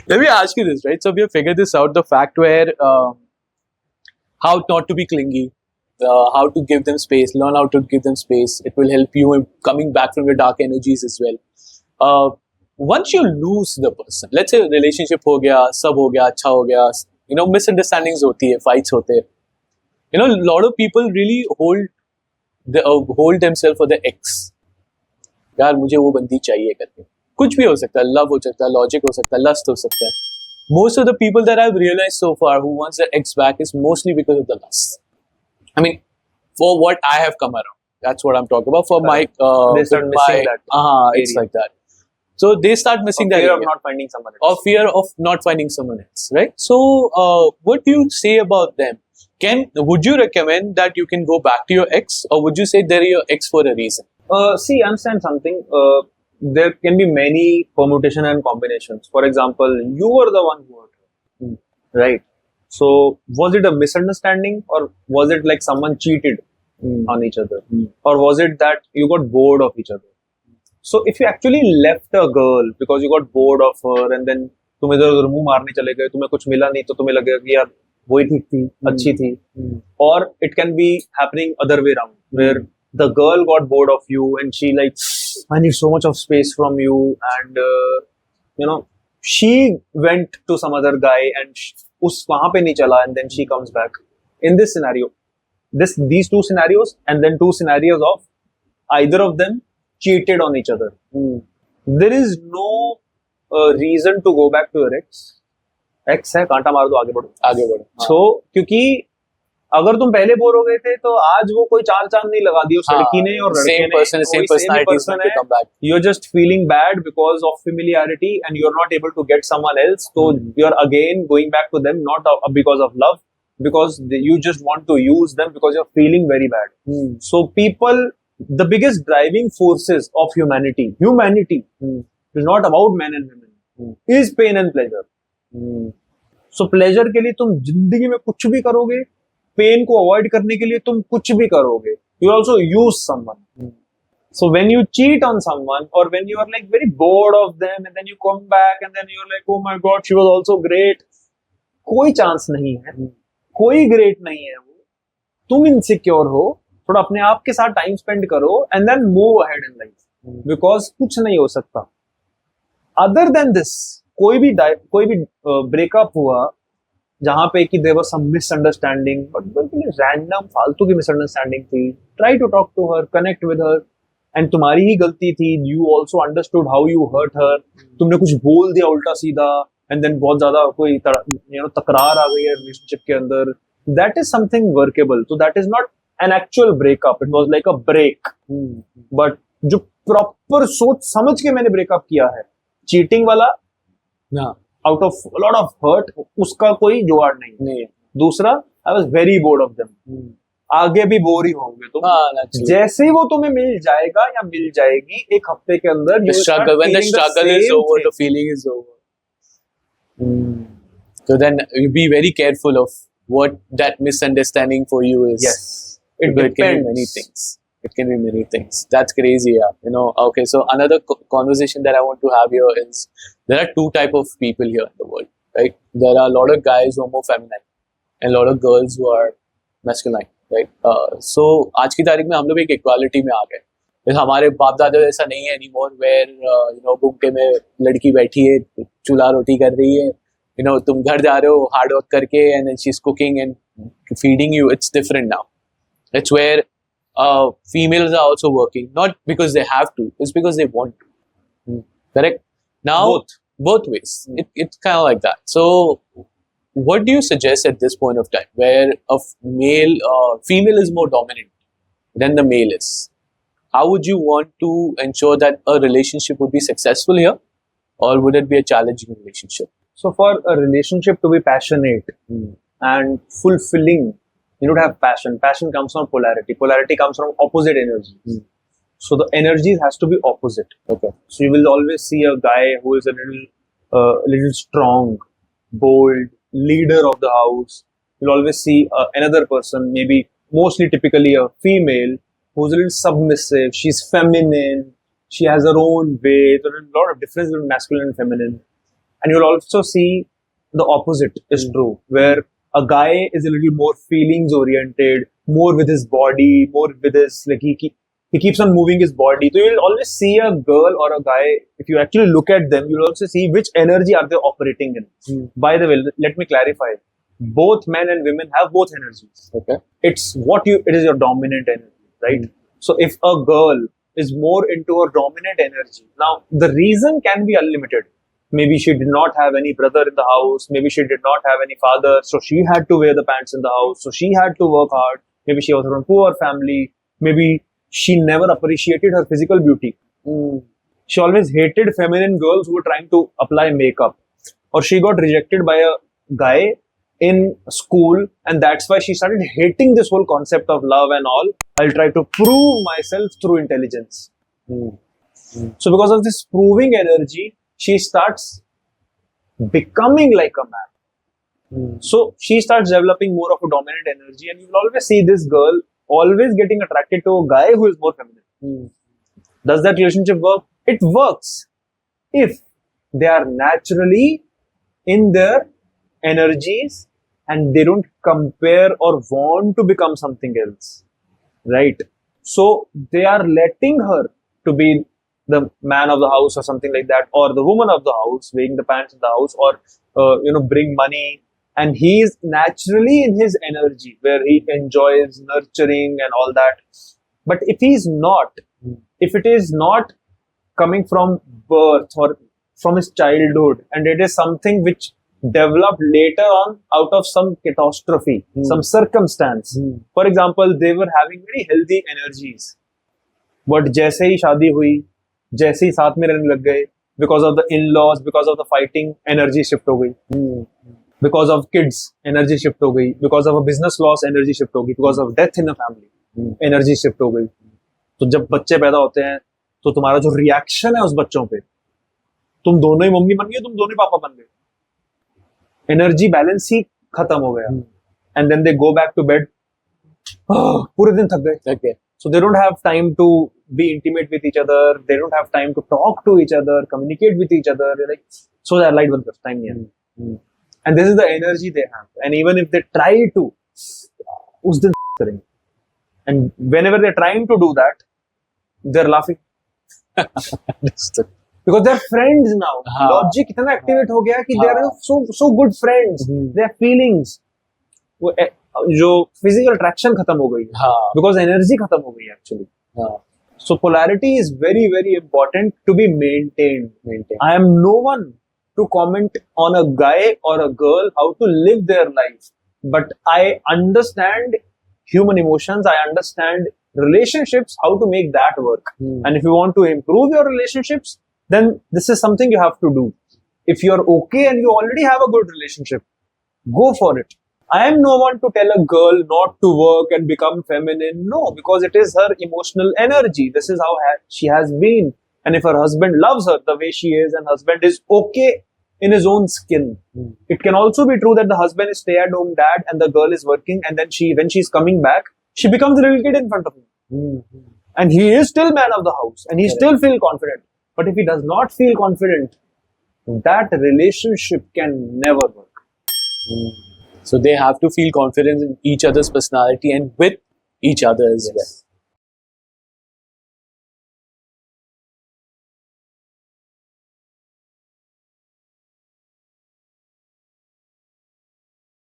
Let me ask you this, right? So we have figured this out, the fact where how not to be clingy, how to give them space, learn how to give them space. It will help you in coming back from your dark energies as well. Once you lose the person, let's say relationship हो गया, सब हो गया, अच्छा हो गया, misunderstandings होती है, fights होते हैं. A lot of people really hold themselves for the ex. यार मुझे वो बंदी चाहिए करके. कुछ भी हो सकता है, love हो सकता है, logic हो सकता है, lust हो सकता है. Most of the people that I've realized so far who wants their ex back is mostly because of the lust. I mean, for what I have come around, that's what I'm talking about. For my, they start missing that. It's like that. So they start missing that. Fear of not finding someone else. Or fear of not finding someone else, right? So, what do you say about them? Would you recommend that you can go back to your ex, or would you say they're your ex for a reason? See, understand something. There can be many permutation and combinations. For example, you were the one who hurt her, right? So, was it a misunderstanding, or was it like someone cheated on each other, or was it that you got bored of each other? So, if you actually left a girl because you got bored of her, and then तुम इधर उधर मुंह मारने चले गए, तुम्हें कुछ मिला नहीं, तो तुम्हें लगेगा कि यार वही ठीक थी, अच्छी थी. Or it can be happening other way around, where the girl got bored of you and she like, I need so much of space from you, and she went to some other guy and उस वहां पे नहीं चला, and then she comes back. In this scenario, these two scenarios, and then two scenarios of either of them cheated on each other. There is no reason to go back to your ex. Ex है, कांटा मार दो, आगे बढ़ो. So, क्योंकि अगर तुम पहले बोर हो गए थे, तो आज वो कोई चार चांद नहीं लगा दी उस लड़की ने और लड़के ने. Same person है. You're just feeling bad because of familiarity, and you're not able to get someone else. So you're again going back to them, not because of love, because you just want to use them because you're feeling very bad. So people, the biggest driving forces of humanity is not about men and women, is pain and pleasure. So pleasure के लिए तुम जिंदगी में कुछ भी करोगे, pen को avoid करने के लिए तुम कुछ भी करोगे. You also use someone. So when you cheat on someone, or when you are like very bored of them, and then you come back and then you're like, oh my god, she was also great. कोई chance नहीं है, कोई great नहीं है वो. तुम insecure हो, थोड़ा अपने आप के साथ टाइम स्पेंड करो, and then move ahead in life. Because कुछ नहीं हो सकता. Other than this, कोई भी ब्रेकअप हुआ जहां पे कि there was some misunderstanding, but बिल्कुल रैंडम फालतू की मिसअंडरस्टैंडिंग थी. Try to talk to her, connect with her, and तुम्हारी ही गलती थी. You also understood how you hurt her. तुमने कुछ बोल दिया उल्टा सीधा, एंड देन बहुत ज्यादा कोई तकरार आ गई है रिलेशनशिप के अंदर. That is something workable. तो that is not an actual breakup, it was like a break. But जो प्रॉपर सोच समझ के मैंने ब्रेकअप किया है, चीटिंग वाला, out of a lot of hurt, उसका कोई जुगाड़ नहीं. दूसरा, I was very bored of them. आगे भी बोर ही होंगे तुम. जैसे ही वो तुम्हें मिल जाएगा या मिल जाएगी एक हफ्ते के अंदर, when the struggle is over, the feeling is over. So then you be very careful of what that misunderstanding for you is. Yes, it can be many things. It can be many things. That's crazy, yeah. Okay, so another conversation that I want to have here is, there are two type of people here in the world, right? There are a lot of guys who are more feminine and a lot of girls who are masculine, right? So आज की तारीख में हम लोग एक equality में आ गए. हमारे बाप दादा ऐसा नहीं है anymore, where भूखे में लड़की बैठी है, चूल्हा रोटी कर रही है, तुम घर जा रहे हो hard work करके, and then she's cooking and feeding you. It's different now. It's where females are also working, not because they have to, it's because they want to. Correct? Now, both ways. It's kind of like that. So, what do you suggest at this point of time, where a female is more dominant than the male is? How would you want to ensure that a relationship would be successful here, or would it be a challenging relationship? So, for a relationship to be passionate and fulfilling, you need to have passion. Passion comes from polarity. Polarity comes from opposite energies. So the energies has to be opposite. Okay. So you will always see a guy who is a little strong, bold, leader of the house. You'll always see another person, maybe mostly typically a female, who's a little submissive. She's feminine. She has her own way. There's a lot of difference between masculine and feminine. And you'll also see the opposite is true, where a guy is a little more feelings oriented, more with his body, more with his, like he keeps on moving his body. So you'll always see a girl or a guy, if you actually look at them, you'll also see which energy are they operating in. By the way, let me clarify. Both men and women have both energies. Okay. It is your dominant energy, right? So if a girl is more into her dominant energy, now the reason can be unlimited. Maybe she did not have any brother in the house. Maybe she did not have any father. So she had to wear the pants in the house. So she had to work hard. Maybe she was from a poor family. Maybe she never appreciated her physical beauty. She always hated feminine girls who were trying to apply makeup. Or she got rejected by a guy in school, and that's why she started hating this whole concept of love and all. I'll try to prove myself through intelligence. So because of this proving energy, she starts becoming like a man. So she starts developing more of a dominant energy, and you will always see this girl always getting attracted to a guy who is more feminine. Does that relationship work? It works if they are naturally in their energies and they don't compare or want to become something else, right? So they are letting her to be the man of the house or something like that, or the woman of the house, wearing the pants in the house, or bring money, and he is naturally in his energy where he enjoys nurturing and all that. But if he is not, if it is not coming from birth or from his childhood, and it is something which developed later on out of some catastrophe, some circumstance. For example, they were having very healthy energies, but जैसे ही शादी हुई, जैसे ही साथ में रहने लग गए, because of the in-laws, because of the fighting, energy shift हो गई. Because of kids, energy shift हो गई. Because of a business loss, energy shift हो गई. Because of death in a family, energy shift हो गई. तो जब बच्चे पैदा होते हैं, तो तुम्हारा जो रिएक्शन है उस बच्चों पे, तुम दोनों ही मम्मी बन गए, तुम दोनों ही पापा बन गए. एनर्जी बैलेंस ही खत्म हो गया. And then they go back to bed, पूरे दिन थक गए. So they don't have time to be intimate with each other, they don't have time to talk to each other, communicate with each other, like so that light बंद कर, time नहीं है. And this is the energy they have. And even if they try to, उस दिन करेंगे. And whenever they trying to do that, they are laughing. Because they're friends now. Logic इतना activate हो गया कि they are so good friends. Their feelings, जो physical attraction खत्म हो गई. Because energy खत्म हो गई actually. So polarity is very, very important to be maintained. I am no one to comment on a guy or a girl how to live their life, but I understand human emotions. I understand relationships, how to make that work. And if you want to improve your relationships, then this is something you have to do. If you're okay and you already have a good relationship, go for it. I am no one to tell a girl not to work and become feminine. No, because it is her emotional energy. This is how she has been. And if her husband loves her the way she is, and husband is okay in his own skin, it can also be true that the husband is stay-at-home dad and the girl is working, and then when she's coming back, she becomes a little kid in front of him. And he is still man of the house, and he still feels confident. But if he does not feel confident, that relationship can never work. So they have to feel confident in each other's personality and with each other as well.